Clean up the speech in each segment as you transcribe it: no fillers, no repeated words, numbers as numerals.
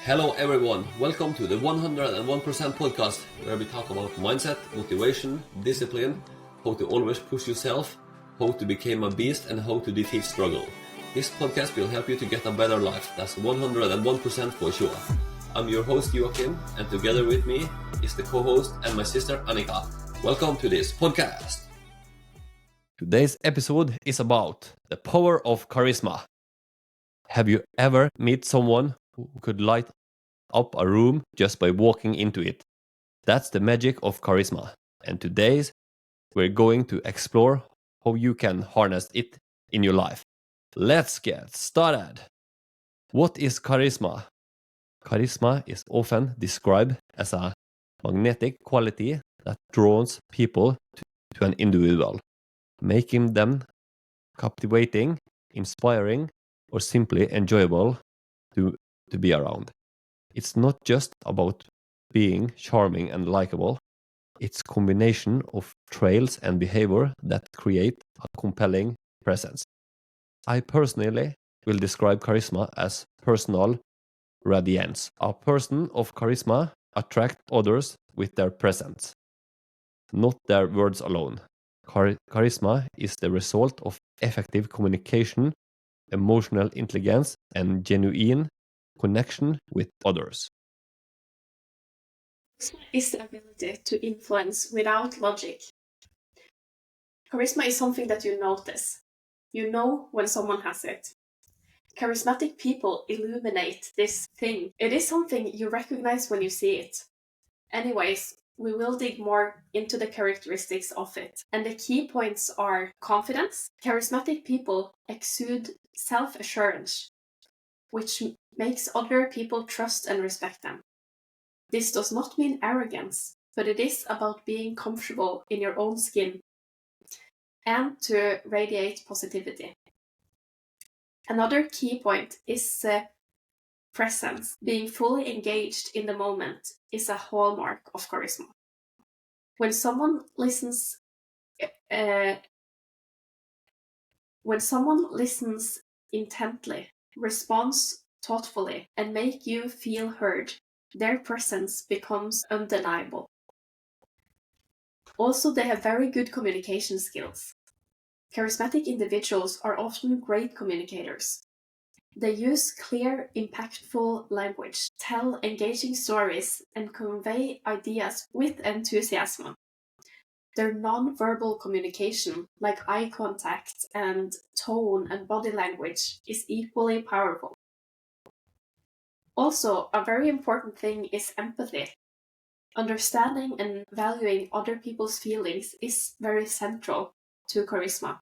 Hello everyone, welcome to the 101% podcast where we talk about mindset, motivation, discipline, how to always push yourself, how to become a beast and how to defeat struggle. This podcast will help you to get a better life, that's 101% for sure. I'm your host Joachim and together with me is the co-host and my sister Annika. Welcome to this podcast. Today's episode is about the power of charisma. Have you ever met someone who could light up a room just by walking into it? That's the magic of charisma. And today we're going to explore how you can harness it in your life. Let's get started. What is charisma? Charisma is often described as a magnetic quality that draws people to an individual, making them captivating, inspiring, or simply enjoyable to be around. It's not just about being charming and likable. It's a combination of traits and behavior that create a compelling presence. I personally will describe charisma as personal radiance. A person of charisma attracts others with their presence, not their words alone. Charisma is the result of effective communication, emotional intelligence, and genuine connection with others. Charisma is the ability to influence without logic. Charisma is something that you notice. You know when someone has it. Charismatic people illuminate this thing. It is something you recognize when you see it. Anyways, we will dig more into the characteristics of it. And the key points are confidence. Charismatic people exude self-assurance, which makes other people trust and respect them. This does not mean arrogance, but it is about being comfortable in your own skin and to radiate positivity. Another key point is presence. Being fully engaged in the moment is a hallmark of charisma. When someone listens intently, responds thoughtfully, and make you feel heard, their presence becomes undeniable. Also, they have very good communication skills. Charismatic individuals are often great communicators. They use clear, impactful language, tell engaging stories, and convey ideas with enthusiasm. Their non-verbal communication, like eye contact and tone and body language, is equally powerful. Also, a very important thing is empathy. Understanding and valuing other people's feelings is very central to charisma.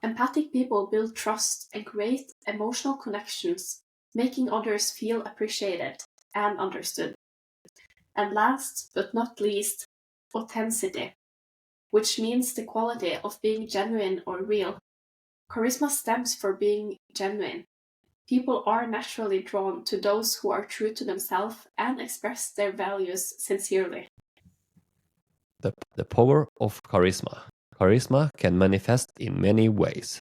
Empathic people build trust and create emotional connections, making others feel appreciated and understood. And last but not least, authenticity, which means the quality of being genuine or real. Charisma stems from being genuine. People are naturally drawn to those who are true to themselves and express their values sincerely. The power of charisma. Charisma can manifest in many ways.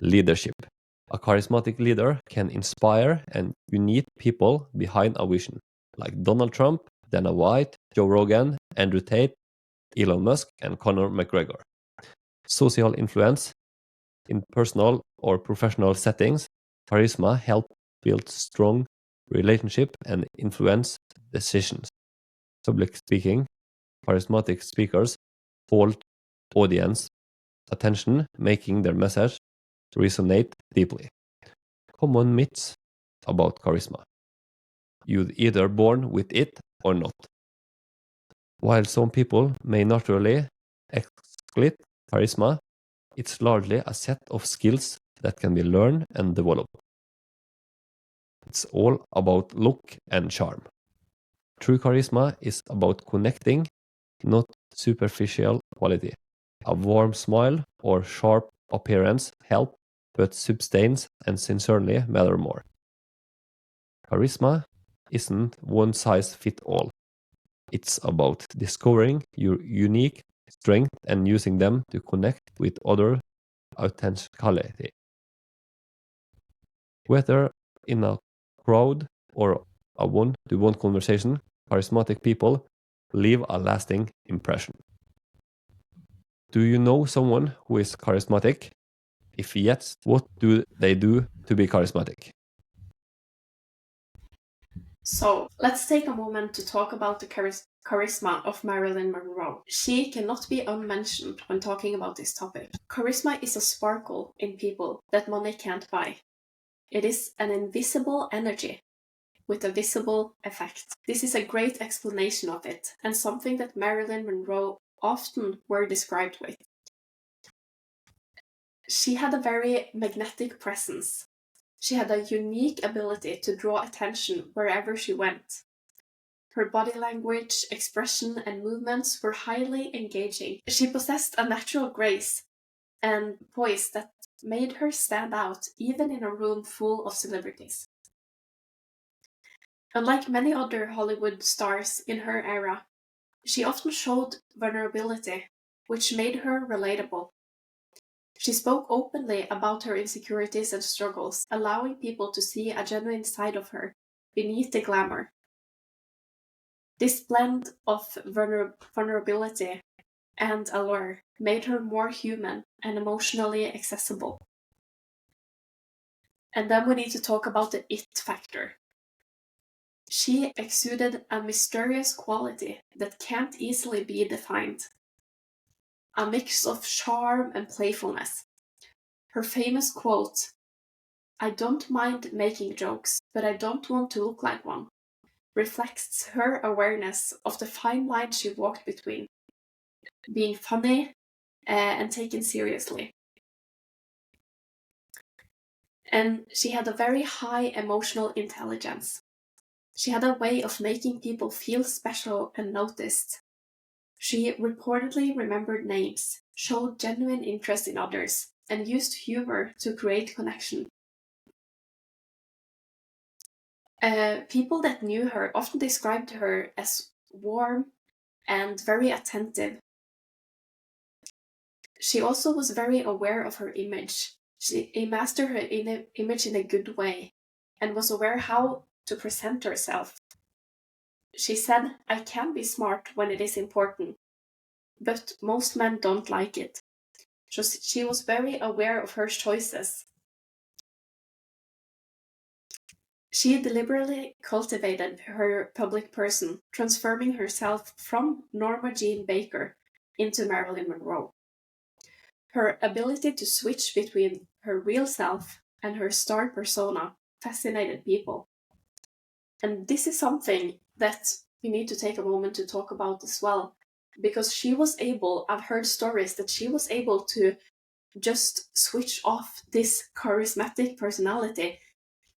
Leadership. A charismatic leader can inspire and unite people behind a vision, like Donald Trump, Dana White, Joe Rogan, Andrew Tate, Elon Musk, and Conor McGregor. Social influence. In personal or professional settings, charisma helps build strong relationships and influence decisions. Public speaking. Charismatic speakers hold audience attention, making their message resonate deeply. Common myths about charisma. You're either born with it or not. While some people may naturally excel charisma, it's largely a set of skills that can be learned and developed. It's all about look and charm. True charisma is about connecting, not superficial quality. A warm smile or sharp appearance help, but substance and sincerely matter more. Charisma isn't one size fits all. It's about discovering your unique strength and using them to connect with other authentically. Whether in a crowd or a one-to-one conversation, charismatic people leave a lasting impression. Do you know someone who is charismatic? If yes, what do they do to be charismatic? So, let's take a moment to talk about the charisma of Marilyn Monroe. She cannot be unmentioned when talking about this topic. Charisma is a sparkle in people that money can't buy. It is an invisible energy with a visible effect. This is a great explanation of it, and something that Marilyn Monroe often were described with. She had a very magnetic presence. She had a unique ability to draw attention wherever she went. Her body language, expression, and movements were highly engaging. She possessed a natural grace and poise that made her stand out even in a room full of celebrities. Unlike many other Hollywood stars in her era, she often showed vulnerability, which made her relatable. She spoke openly about her insecurities and struggles, allowing people to see a genuine side of her beneath the glamour. This blend of vulnerability and allure made her more human and emotionally accessible. And then we need to talk about the it factor. She exuded a mysterious quality that can't easily be defined. A mix of charm and playfulness. Her famous quote, "I don't mind making jokes, but I don't want to look like one," reflects her awareness of the fine line she walked between being funny and taken seriously. And she had a very high emotional intelligence. She had a way of making people feel special and noticed. She reportedly remembered names, showed genuine interest in others, and used humor to create connection. People that knew her often described her as warm and very attentive. She also was very aware of her image. She mastered her image in a good way and was aware how to present herself. She said, "I can be smart when it is important, but most men don't like it." So she was very aware of her choices. She deliberately cultivated her public person, transforming herself from Norma Jean Baker into Marilyn Monroe. Her ability to switch between her real self and her star persona fascinated people. And this is something that we need to take a moment to talk about as well, because she was able, I've heard stories that she was able to just switch off this charismatic personality,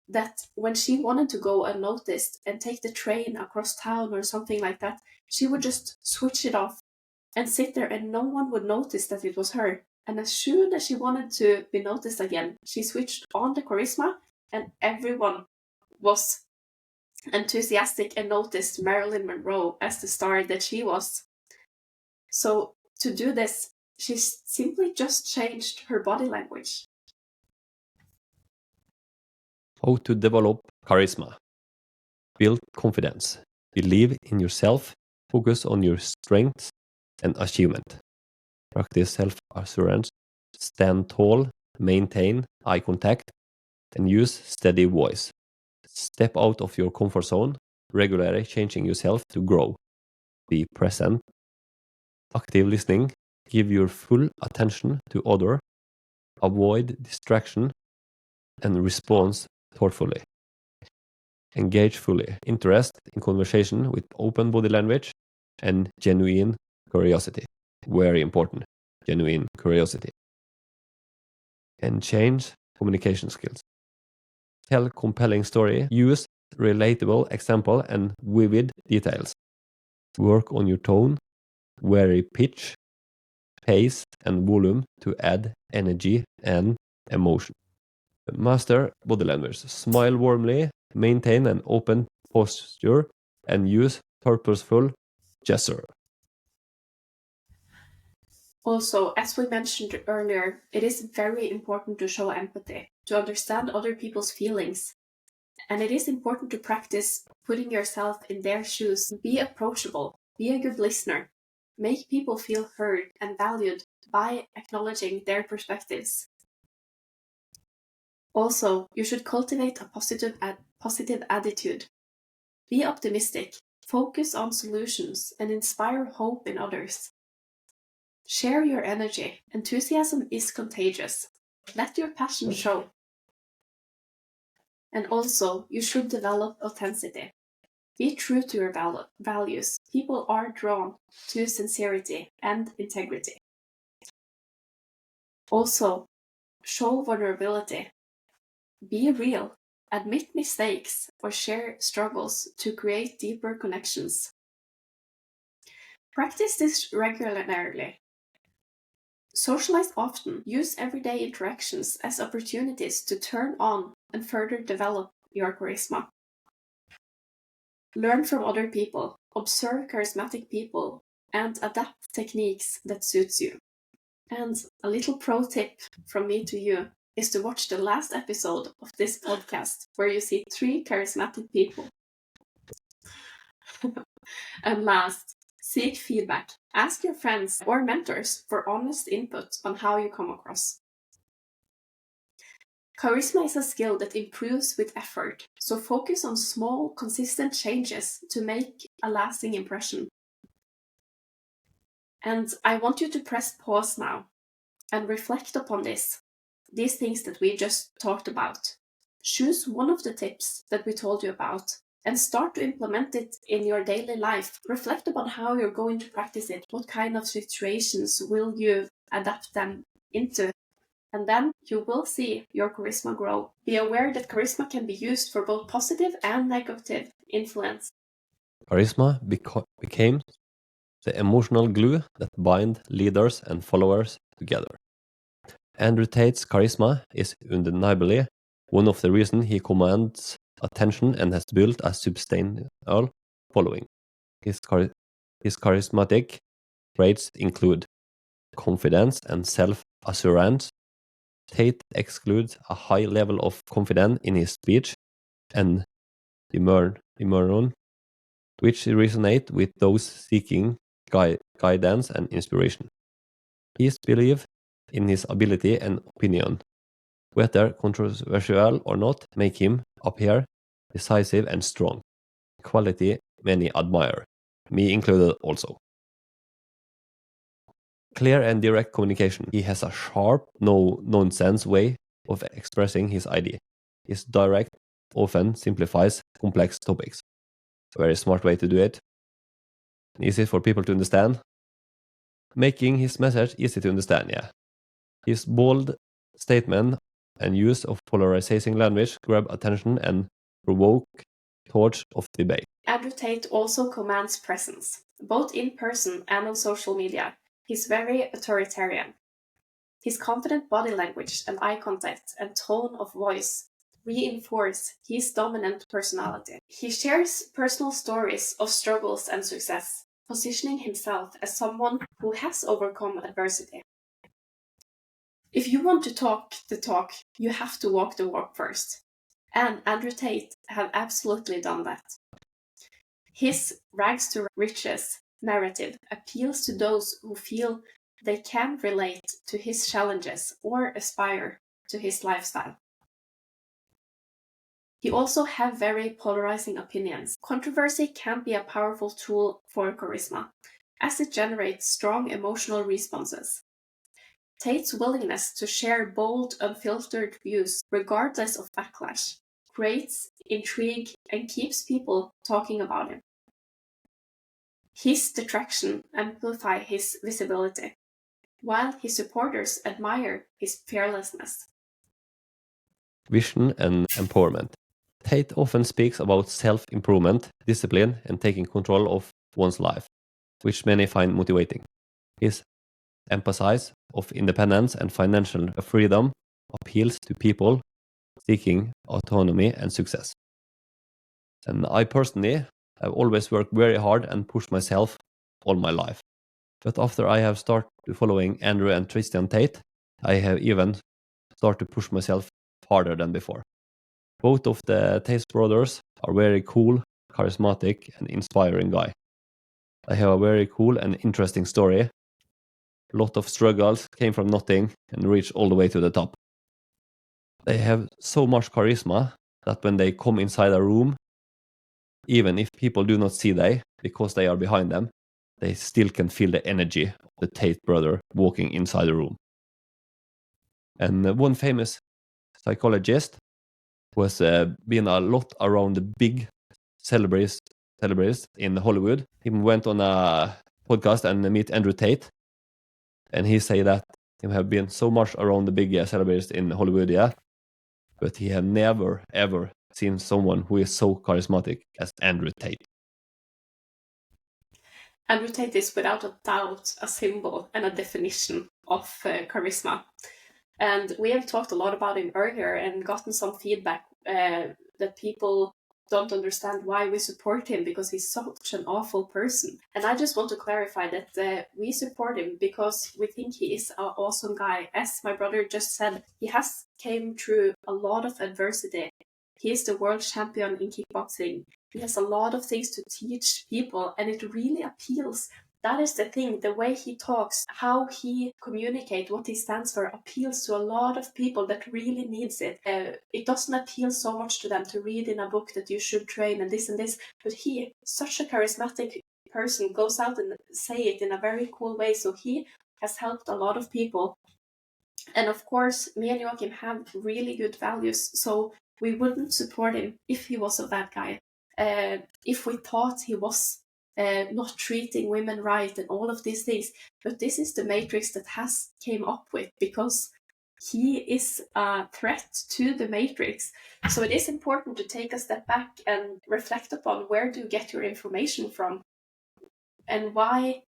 that when she wanted to go unnoticed and take the train across town or something like that, she would just switch it off and sit there and no one would notice that it was her. And as soon as she wanted to be noticed again, she switched on the charisma and everyone was enthusiastic and noticed Marilyn Monroe as the star that she was. So to do this, she simply just changed her body language. How to develop charisma. Build confidence. Believe in yourself. Focus on your strengths and achievement. Practice self-assurance. Stand tall. Maintain eye contact. And use steady voice. Step out of your comfort zone. Regularly changing yourself to grow. Be present. Active listening. Give your full attention to others. Avoid distraction. And respond thoughtfully. Engage fully. Interest in conversation with open body language and genuine curiosity. Very important. Genuine curiosity. And change communication skills. Tell compelling story. Use relatable example and vivid details. Work on your tone, vary pitch, pace, and volume to add energy and emotion. Master body language. Smile warmly, maintain an open posture, and use purposeful gesture. Also, as we mentioned earlier, it is very important to show empathy, to understand other people's feelings, And it is important to practice putting yourself in their shoes. Be approachable, be a good listener, make people feel heard and valued by acknowledging their perspectives. Also, you should cultivate a positive attitude. Be optimistic, focus on solutions, and inspire hope in others. Share your energy. Enthusiasm is contagious. Let your passion show. And also, you should develop authenticity. Be true to your values. People are drawn to sincerity and integrity. Also, show vulnerability. Be real. Admit mistakes or share struggles to create deeper connections. Practice this regularly. Socialize often. Use everyday interactions as opportunities to turn on and further develop your charisma. Learn from other people, observe charismatic people, and adapt techniques that suits you. And a little pro tip from me to you is to watch the last episode of this podcast where you see 3 charismatic people. And last, seek feedback. Ask your friends or mentors for honest input on how you come across. Charisma is a skill that improves with effort, so focus on small, consistent changes to make a lasting impression. And I want you to press pause now and reflect upon these things that we just talked about. Choose one of the tips that we told you about and start to implement it in your daily life. Reflect upon how you're going to practice it. What kind of situations will you adapt them into? And then you will see your charisma grow. Be aware that charisma can be used for both positive and negative influence. Charisma became the emotional glue that bind leaders and followers together. Andrew Tate's charisma is undeniably one of the reasons he commands attention and has built a substantial following. His charismatic traits include confidence and self-assurance. Tate excludes a high level of confidence in his speech and demeanor, which resonate with those seeking guidance and inspiration. His belief in his ability and opinion, whether controversial or not, make him appear decisive and strong, quality many admire, me included also. Clear and direct communication. He has a sharp, no-nonsense way of expressing his idea. His direct often simplifies complex topics. Very smart way to do it. Easy for people to understand. Making his message easy to understand, yeah. His bold statement and use of polarizing language grab attention and provoke thoughts of debate. Andrew Tate also commands presence, both in person and on social media. He's very authoritarian. His confident body language and eye contact and tone of voice reinforce his dominant personality. He shares personal stories of struggles and success, positioning himself as someone who has overcome adversity. If you want to talk the talk, you have to walk the walk first. And Andrew Tate had absolutely done that. His rags to riches narrative appeals to those who feel they can relate to his challenges or aspire to his lifestyle. He also has very polarizing opinions. Controversy can be a powerful tool for charisma, as it generates strong emotional responses. Tate's willingness to share bold, unfiltered views, regardless of backlash, creates intrigue and keeps people talking about him. His detraction amplifies his visibility, while his supporters admire his fearlessness. Vision and empowerment. Tate often speaks about self-improvement, discipline, and taking control of one's life, which many find motivating. His emphasis of independence and financial freedom appeals to people seeking autonomy and success. And I personally have always worked very hard and pushed myself all my life. But after I have started following Andrew and Tristan Tate, I have even started to push myself harder than before. Both of the Taste brothers are very cool, charismatic, and inspiring guy. They have a very cool and interesting story. A lot of struggles, came from nothing and reached all the way to the top. They have so much charisma that when they come inside a room, even if people do not see them because they are behind them, they still can feel the energy of the Tate brother walking inside the room. And one famous psychologist who has been a lot around the big celebrities in Hollywood. He went on a podcast and meet Andrew Tate, and he say that he have been so much around the big celebrities in Hollywood, but he had never ever seen someone who is so charismatic as Andrew Tate. Andrew Tate is without a doubt a symbol and a definition of charisma. And we have talked a lot about him earlier and gotten some feedback that people don't understand why we support him because he's such an awful person. And I just want to clarify that we support him because we think he is an awesome guy. As my brother just said, he has came through a lot of adversity. He is the world champion in kickboxing. He has a lot of things to teach people, and it really appeals. That is the thing, the way he talks, how he communicates, what he stands for, appeals to a lot of people that really needs it. It doesn't appeal so much to them to read in a book that you should train and this, but he, such a charismatic person, goes out and say it in a very cool way. So he has helped a lot of people. And of course, me and Joachim have really good values, so we wouldn't support him if he was a bad guy. If we thought he was not treating women right and all of these things. But this is the matrix that has came up with because he is a threat to the matrix. So it is important to take a step back and reflect upon where do you get your information from and why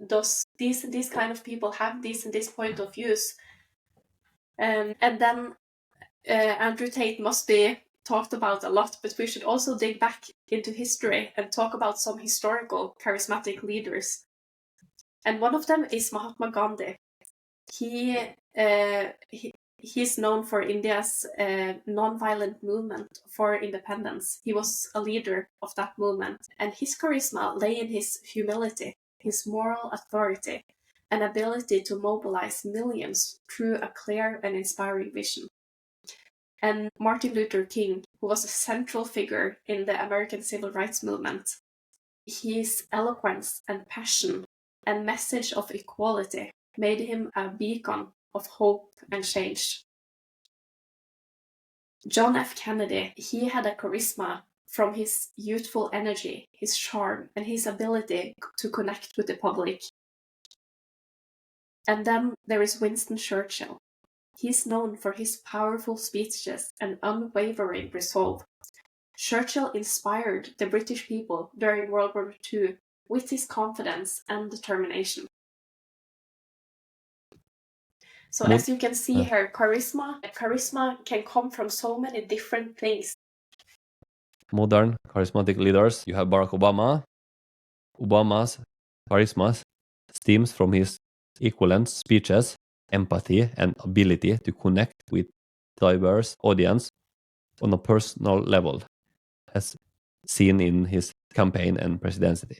does these and these kind of people have these and this point of views. And then Andrew Tate must be talked about a lot, but we should also dig back into history and talk about some historical charismatic leaders. And one of them is Mahatma Gandhi. He's known for India's non-violent movement for independence. He was a leader of that movement, and his charisma lay in his humility, his moral authority, and ability to mobilize millions through a clear and inspiring vision. And Martin Luther King, who was a central figure in the American Civil Rights Movement, his eloquence and passion and message of equality made him a beacon of hope and change. John F. Kennedy, he had a charisma from his youthful energy, his charm, and his ability to connect with the public. And then there is Winston Churchill. He's known for his powerful speeches and unwavering resolve. Churchill inspired the British people during World War II with his confidence and determination. So as you can see here, charisma can come from so many different things. Modern charismatic leaders, you have Barack Obama. Obama's charisma stems from his eloquent speeches, empathy, and ability to connect with diverse audience on a personal level, as seen in his campaign and presidency.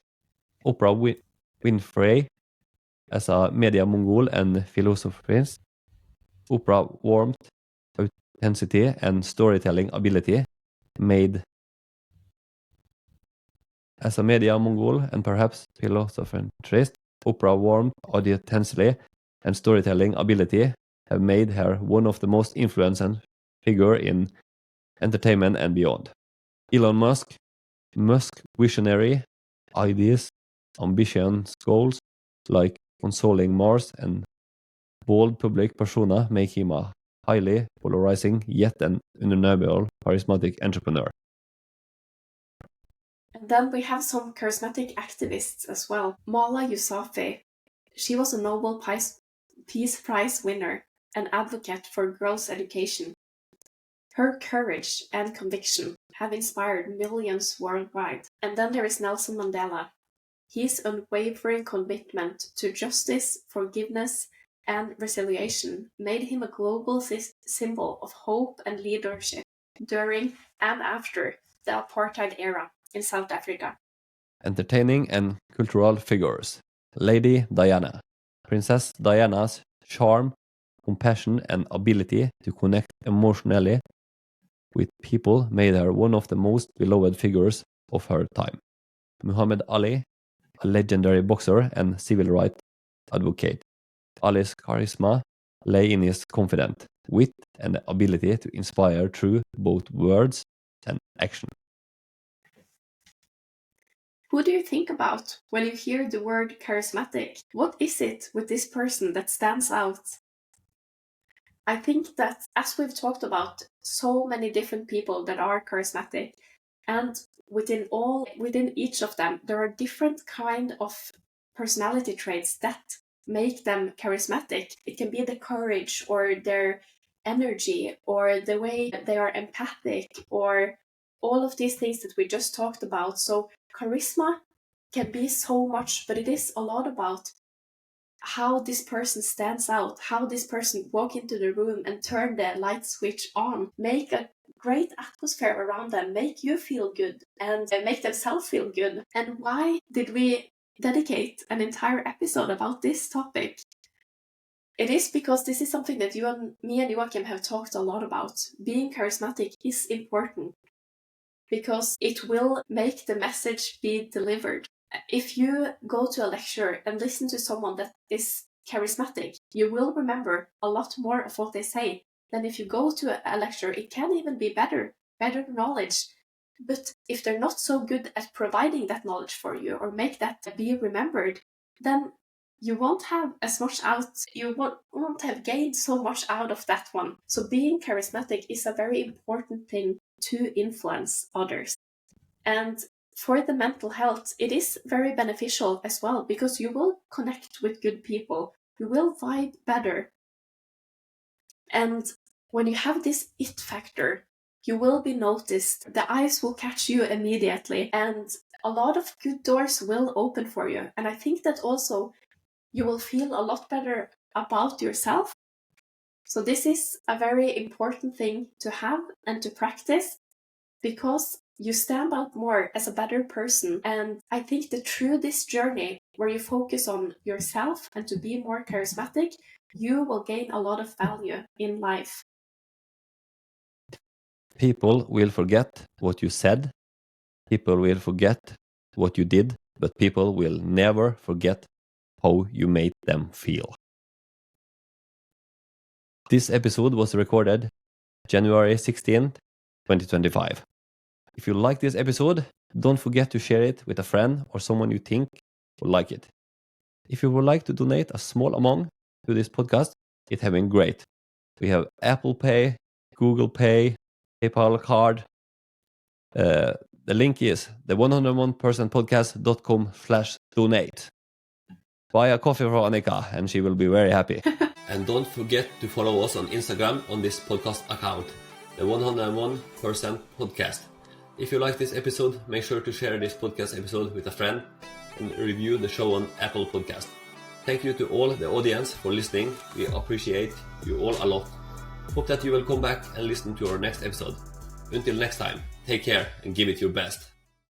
Oprah Winfrey, as a media mogul and philanthropist, Oprah's warmth, authenticity, and storytelling ability made as a media mogul and perhaps philanthropist, Oprah's warmth, authenticity, and storytelling ability have made her one of the most influential figures in entertainment and beyond. Elon Musk visionary ideas, ambitions, goals like consoling Mars and bold public persona make him a highly polarizing yet an undeniable charismatic entrepreneur. And then we have some charismatic activists as well. Mala Yousafzai, she was a Nobel Peace Prize winner and advocate for girls' education. Her courage and conviction have inspired millions worldwide. And then there is Nelson Mandela. His unwavering commitment to justice, forgiveness, and resilience made him a global symbol of hope and leadership. during and after the apartheid era in South Africa. Entertaining and cultural figures. Lady Diana. Princess Diana's charm, compassion, and ability to connect emotionally with people made her one of the most beloved figures of her time. Muhammad Ali, a legendary boxer and civil rights advocate. Ali's charisma lay in his confident wit and the ability to inspire through both words and action. Who do you think about when you hear the word charismatic? What is it with this person that stands out? I think that, as we've talked about, so many different people that are charismatic, and within each of them, there are different kind of personality traits that make them charismatic. It can be the courage or their energy or the way they are empathic or all of these things that we just talked about. So charisma can be so much, but it is a lot about how this person stands out, how this person walk into the room and turn the light switch on, make a great atmosphere around them, make you feel good and make themselves feel good. And why did we dedicate an entire episode about this topic? It is because this is something that me and Joachim have talked a lot about. Being charismatic is important because it will make the message be delivered. If you go to a lecture and listen to someone that is charismatic, you will remember a lot more of what they say than if you go to a lecture. It can even be better knowledge. But if they're not so good at providing that knowledge for you or make that be remembered, then you won't have as much out, you won't have gained so much out of that one. So being charismatic is a very important thing to influence others. And for the mental health, it is very beneficial as well, because you will connect with good people, you will vibe better. And when you have this it factor, you will be noticed, the eyes will catch you immediately, and a lot of good doors will open for you. And I think that also you will feel a lot better about yourself. So this is a very important thing to have and to practice, because you stand out more as a better person. And I think that through this journey where you focus on yourself and to be more charismatic, you will gain a lot of value in life. People will forget what you said, people will forget what you did, but people will never forget how you made them feel. This episode was recorded January 16th, 2025. If you like this episode, don't forget to share it with a friend or someone you think will like it. If you would like to donate a small amount to this podcast, it has been great. We have Apple Pay, Google Pay, PayPal card. The link is the 101%podcast.com/donate. Buy a coffee for Annika and she will be very happy. And don't forget to follow us on Instagram on this podcast account, the 101% podcast. If you like this episode, make sure to share this podcast episode with a friend and review the show on Apple Podcast. Thank you to all the audience for listening. We appreciate you all a lot. Hope that you will come back and listen to our next episode. Until next time, take care and give it your best.